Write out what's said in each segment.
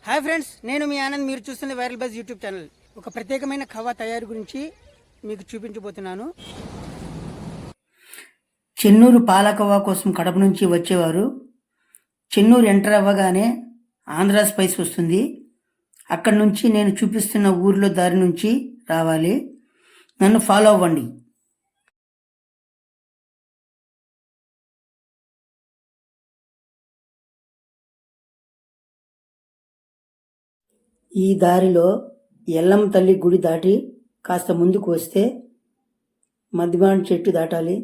Hi friends, నేను మీ ఆనంద్. మీరు చూస్తున్న వైరల్ బజ్ యూట్యూబ్ ఛానల్. ఒక ప్రత్యేకమైన ఖవా తయారీ గురించి మీకు చూపించబోతున్నాను. చెన్నూరు పాలకవా కోసం కడప నుంచి వచ్చేవారు చెన్నూరు ఎంటర్ అవ్వగానే ఆంధ్ర స్పైస్ వస్తుంది. అక్కడి నుంచి నేను చూపిస్తున్న ఊర్లో దారి నుంచి రావాలి. నన్ను ఫాలో అవ్వండి. ఈ దారిలో ఎల్లమ్మ తల్లి గుడి దాటి కాస్త ముందుకు వస్తే మద్దిమాన్ చెట్టు దాటాలి.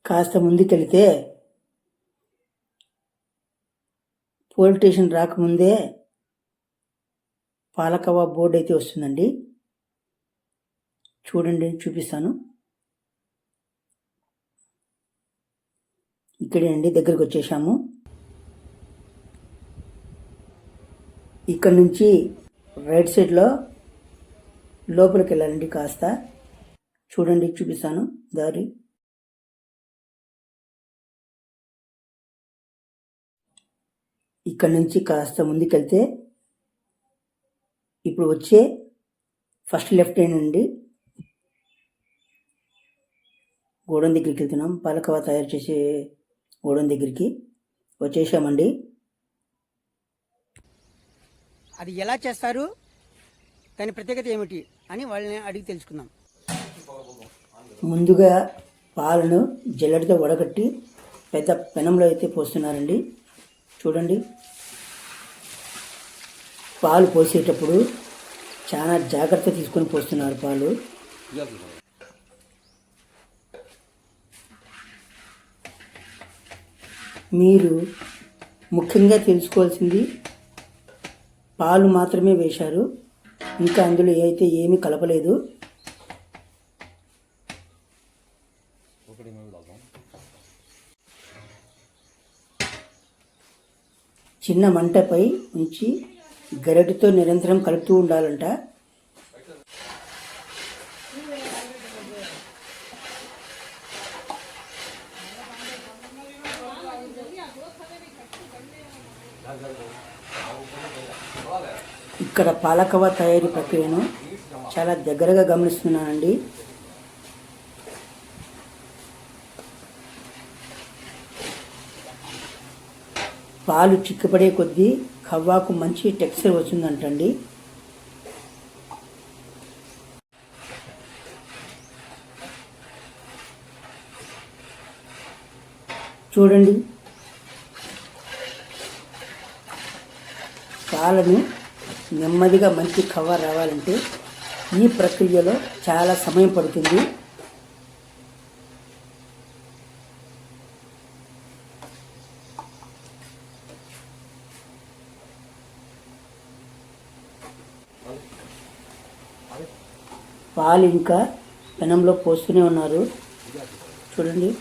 కాస్త ముందుకెళ్తే పోలీస్ స్టేషన్ రాకముందే పాలకవా బోర్డు అయితే వస్తుందండి. చూడండి, చూపిస్తాను. ఇక్కడే అండి, దగ్గరికి వచ్చేసాము. ఇక్కడ నుంచి రైట్ సైడ్లో లోపలికి వెళ్ళాలండి. కాస్త చూడండి, చూపిస్తాను దారి. ఇక్కడ నుంచి కాస్త ముందుకెళ్తే ఇప్పుడు వచ్చే ఫస్ట్ లెఫ్ట్ హ్యాండ్ అండి. గోడౌన్ దగ్గరికి వెళ్తున్నాం. పాలకవా తయారు చేసే గోడౌన్ దగ్గరికి వచ్చేసామండి. అది ఎలా చేస్తారు, దాని ప్రత్యేకత ఏమిటి అని వాళ్ళని అడిగి తెలుసుకుందాం. ముందుగా పాలను జల్లెడతో వడగట్టి పెద్ద పెనంలో అయితే పోస్తున్నారండి. చూడండి, పాలు పోసేటప్పుడు చాలా జాగ్రత్త తీసుకొని పోస్తున్నారు పాలు. మీరు ముఖ్యంగా తెలుసుకోవాల్సింది, పాలు మాత్రమే వేశారు, ఇంకా అందులో అయితే ఏమీ కలపలేదు. చిన్న మంటపై ఉంచి గరిటెతో నిరంతరం కలుపుతూ ఉండాలంట. ఇక్కడ పాలకవా తయారీ ప్రక్రియను చాలా దగ్గరగా గమనిస్తున్నానండి. పాలు చిక్కపడే కొద్దీ ఖవ్వాకు మంచి టెక్స్చర్ వచ్చిందంటండి. చూడండి, పాలను నెమ్మదిగా మంచి ఖవ్వా రావాలంటే ఈ ప్రక్రియలో చాలా సమయం పడుతుంది. పాలు ఇంకా పెనంలో పోస్తూనే ఉన్నారు. చూడండి,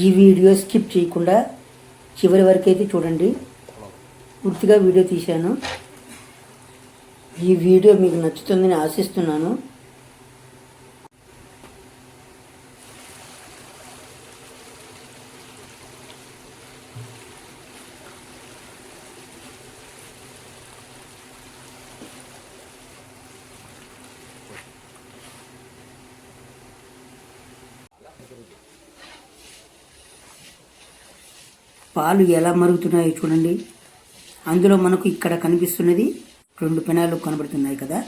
ఈ వీడియో స్కిప్ చేయకుండా చివరి వరకు అయితే చూడండి. పూర్తిగా వీడియో తీశాను. ఈ వీడియో మీకు నచ్చుతుందని ఆశిస్తున్నాను. పాలు ఎలా మరుగుతున్నాయో చూడండి. అందులో మనకు ఇక్కడ కనిపిస్తున్నది 2 పెనాలు కనబడుతున్నాయి కదా.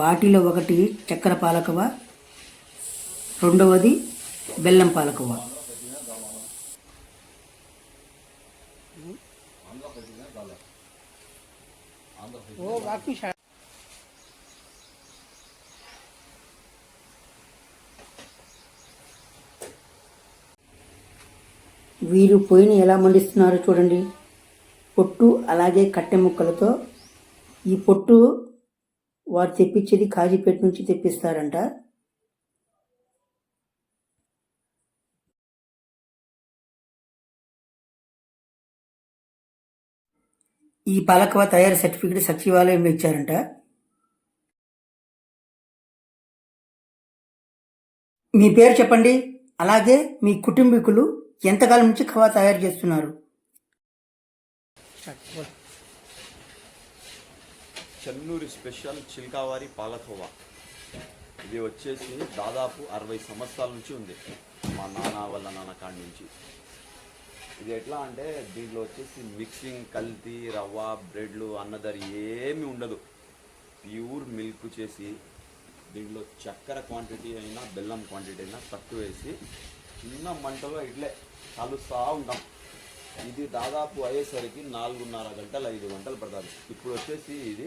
వాటిలో ఒకటి చక్కెర పాలకవా, రెండవది బెల్లం పాలకవా. వీరు పొయ్యిని ఎలా మండిస్తున్నారో చూడండి. పొట్టు అలాగే కట్టె ముక్కలతో. ఈ పొట్టు వారు తెప్పించేది కాజీపేట నుంచి తెప్పిస్తారంట. ఈ పాలకవా తయారీ సర్టిఫికేట్ సచివాలయంలో ఇచ్చారంట. మీ పేరు చెప్పండి, అలాగే మీ కుటుంబీకులు ఎంతకాలం నుంచి ఖవా తయారు చేస్తున్నారు? చెన్నూరి స్పెషల్ చిల్కావారి పాలకోవా. ఇది వచ్చేసి దాదాపు 60 సంవత్సరాల నుంచి ఉంది, మా నాన్న వాళ్ళ నాన్న కాడి నుంచి. ఇది ఎట్లా అంటే దీంట్లో వచ్చేసి మిక్సింగ్, కల్తీ, రవ్వ, బ్రెడ్లు అన్నదరి ఏమీ ఉండదు. ప్యూర్ మిల్క్ చేసి దీంట్లో చక్కెర క్వాంటిటీ అయినా బెల్లం క్వాంటిటీ అయినా తక్కువ వేసి చిన్న మంటలో ఇట్లే కలుస్తూ ఉంటాం. ఇది దాదాపు అయ్యేసరికి 4:30 గంటలు 5 గంటలు పడుతుంది. ఇప్పుడు వచ్చేసి ఇది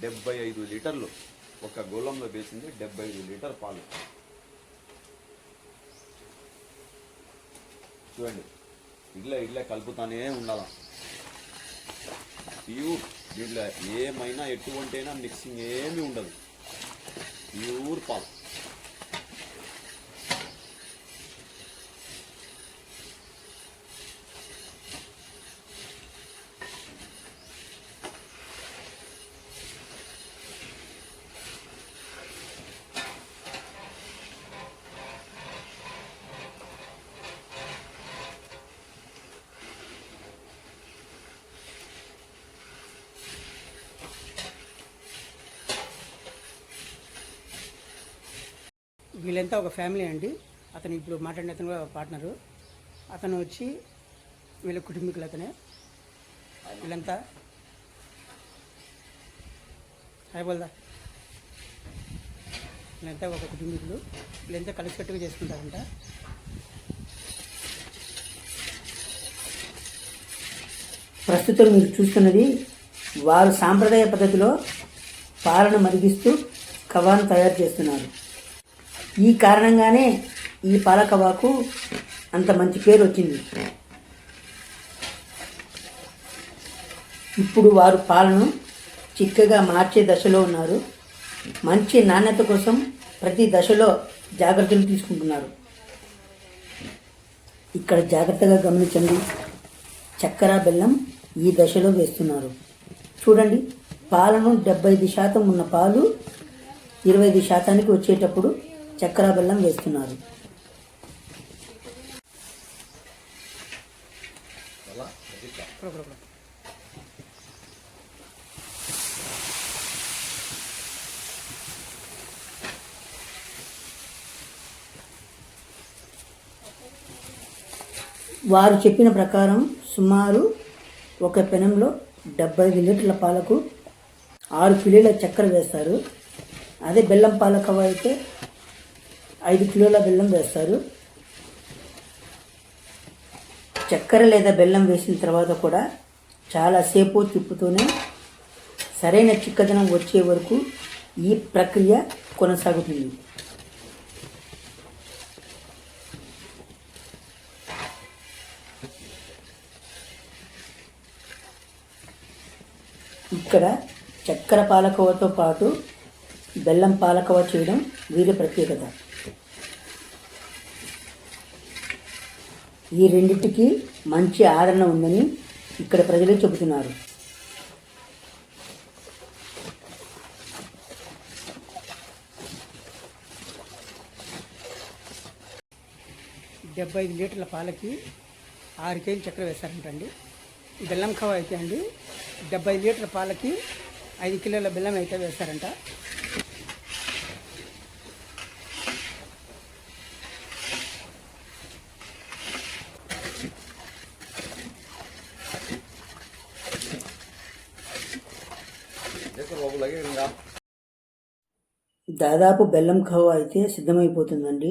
75 లీటర్లు ఒక గోళంలో వేసింది, 75 లీటర్ పాలు. చూడండి, ఇట్లా కలుపుతానే ఉండాలి. ప్యూర్ దీంట్లో ఏమైనా ఎటువంటి అయినా మిక్సింగ్ ఏమీ ఉండదు, ప్యూర్ పాలు. వీళ్ళంతా ఒక ఫ్యామిలీ అండి. అతను ఇప్పుడు మాట్లాడిన అతను కూడా పార్ట్నరు. అతను వచ్చి వీళ్ళ కుటుంబీకులు. అతనే వీళ్ళంతా హాయ్ బోల్దా. వీళ్ళంతా ఒక కుటుంబీకులు. వీళ్ళంతా కలిసికట్టుగా చేసుకుంటారంట. ప్రస్తుతం మీరు చూస్తున్నది వారు సాంప్రదాయ పద్ధతిలో పాలను మరిగిస్తూ ఖవాను తయారు చేస్తున్నారు. ఈ కారణంగానే ఈ పాలకవాకు అంత మంచి పేరు వచ్చింది. ఇప్పుడు వారు పాలను చిక్కగా మార్చే దశలో ఉన్నారు. మంచి నాణ్యత కోసం ప్రతి దశలో జాగ్రత్తలు తీసుకుంటున్నారు. ఇక్కడ జాగ్రత్తగా గమనించండి, చక్కెర బెల్లం ఈ దశలో వేస్తున్నారు. చూడండి, పాలను 75% ఉన్న పాలు 25% వచ్చేటప్పుడు చక్కెర బెల్లం వేస్తున్నారు. వారు చెప్పిన ప్రకారం సుమారు ఒక పెనంలో 75 లీటర్ల పాలకు 6 కిలోల చక్కెర వేస్తారు. అదే బెల్లం పాలకవ అయితే 5 కిలోల బెల్లం వేస్తారు. చక్కెర లేదా బెల్లం వేసిన తర్వాత కూడా చాలాసేపు తిప్పుతూనే సరైన చిక్కదనం వచ్చే వరకు ఈ ప్రక్రియ కొనసాగుతుంది. ఇక్కడ చక్కెర పాలకోవతో పాటు బెల్లం పాలకోవ చేయడం వీరి ప్రత్యేకత. ఈ రెండింటికి మంచి ఆదరణ ఉందని ఇక్కడ ప్రజలు చెబుతున్నారు. డెబ్బై 5 లీటర్ల పాలకి 6 కేజీలు చక్కెర వేస్తారంటండి. బెల్లం ఖవా అయితే అండి 75 లీటర్ల పాలకి 5 కిలోల బెల్లం అయితే వేస్తారంట. దాదాపు బెల్లం ఖవా అయితే సిద్ధమైపోతుందండి.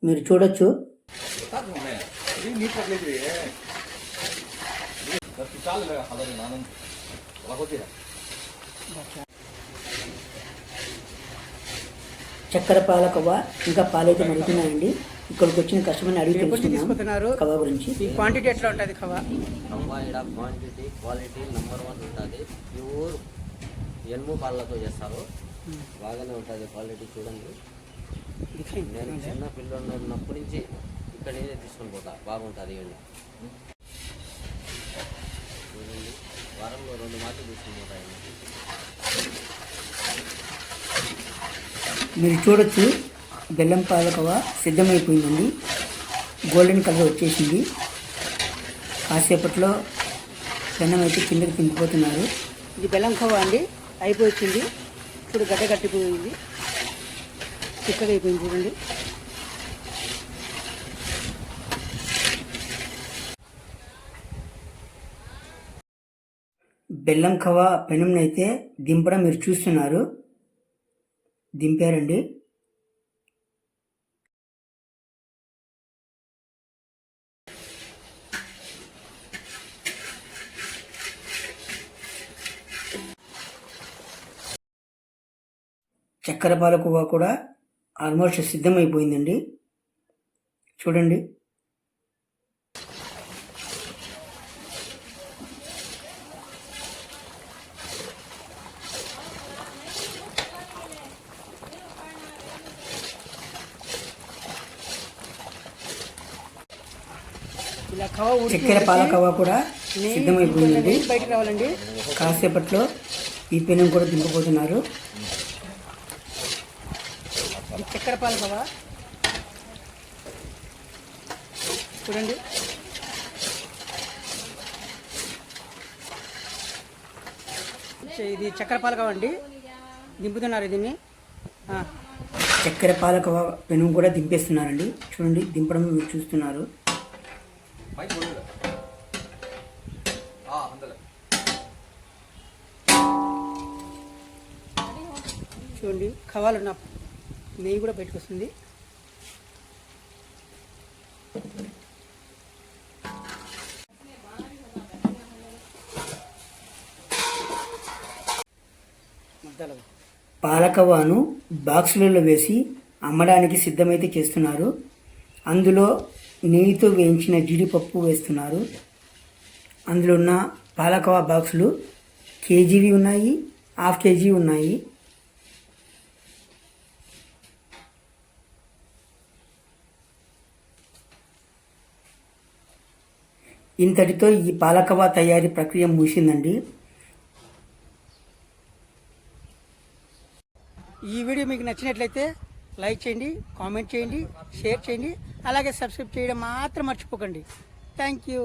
మీరు చూడొచ్చు. చక్కెర పాలకవ్వ ఇంకా పాలైతే మరుగుతున్నాయండి. ఇక్కడికి వచ్చిన కస్టమర్ని అడిగి తెలుసుకున్నారు కవ్వ గురించి. ఈ క్వాంటిటీ ఎట్లా ఉంటుంది కవ్వ? క్వాంటిటీ క్వాలిటీ నెంబర్ 1 ఉంటుంది. ప్యూర్ ఎనుము పాలతో చేస్తారు, బాగానే ఉంటుంది క్వాలిటీ. చూడండి, నేను చిన్న పిల్లలు ఉన్నప్పటి నుంచి ఇక్కడే తీసుకొని పోతా, బాగుంటుంది. ఇవ్వండి, చూడండి, వారంలో 2 మాటలు తీసుకొని పోతాయండి. మీరు చూడొచ్చు, బెల్లం పాలకోవా సిద్ధమైపోయిందండి. గోల్డెన్ కలర్ వచ్చేసింది. కాసేపట్లో పెనం అయితే కిందకి తింపిపోతున్నారు. ఇది బెల్లం కోవా అండి, అయిపోయింది. ఇప్పుడు గడ్డ కట్టిపోయింది, చిక్కగా అయిపోయింది చూడండి. బెల్లం కవా పెనంనైతే దింపడం మీరు చూస్తున్నారు. దింపారండి. చక్కెర పాలకోవా కూడా ఆల్మోస్ట్ సిద్ధమైపోయిందండి. చూడండి. చక్కెర పాలకోవా కూడా సిద్ధమైపోయిందండి. బయటకు రావాలండి. కాసేపట్లో ఈ పెనం కూడా దింపబోతున్నారు. చక్కెర పాలకోవా చూడండి. ఇది చక్కెర పాలకోవా అండి, దింపుతున్నారు దీన్ని. చక్కెర పాలకోవా పెనం కూడా దింపేస్తున్నారండి. చూడండి, దింపడం మీరు చూస్తున్నారు. చూడండి, కావాలన్న నెయ్యి కూడా బయటకు వస్తుంది. పాలకోవాను బాక్సులలో వేసి అమ్మడానికి సిద్ధమైతే చేస్తున్నారు. అందులో నెయ్యితో వేయించిన జీడిపప్పు వేస్తున్నారు. అందులో ఉన్న పాలకోవా బాక్సులు కేజీవి ఉన్నాయి, హాఫ్ కేజీ ఉన్నాయి. ఇంతటితో ఈ పాలకోవా తయారీ ప్రక్రియ ముగిసిందండి. ఈ వీడియో మీకు నచ్చినట్లయితే లైక్ చేయండి, కామెంట్ చేయండి, షేర్ చేయండి, అలాగే సబ్స్క్రైబ్ చేయడం మాత్రం మర్చిపోకండి. Thank you.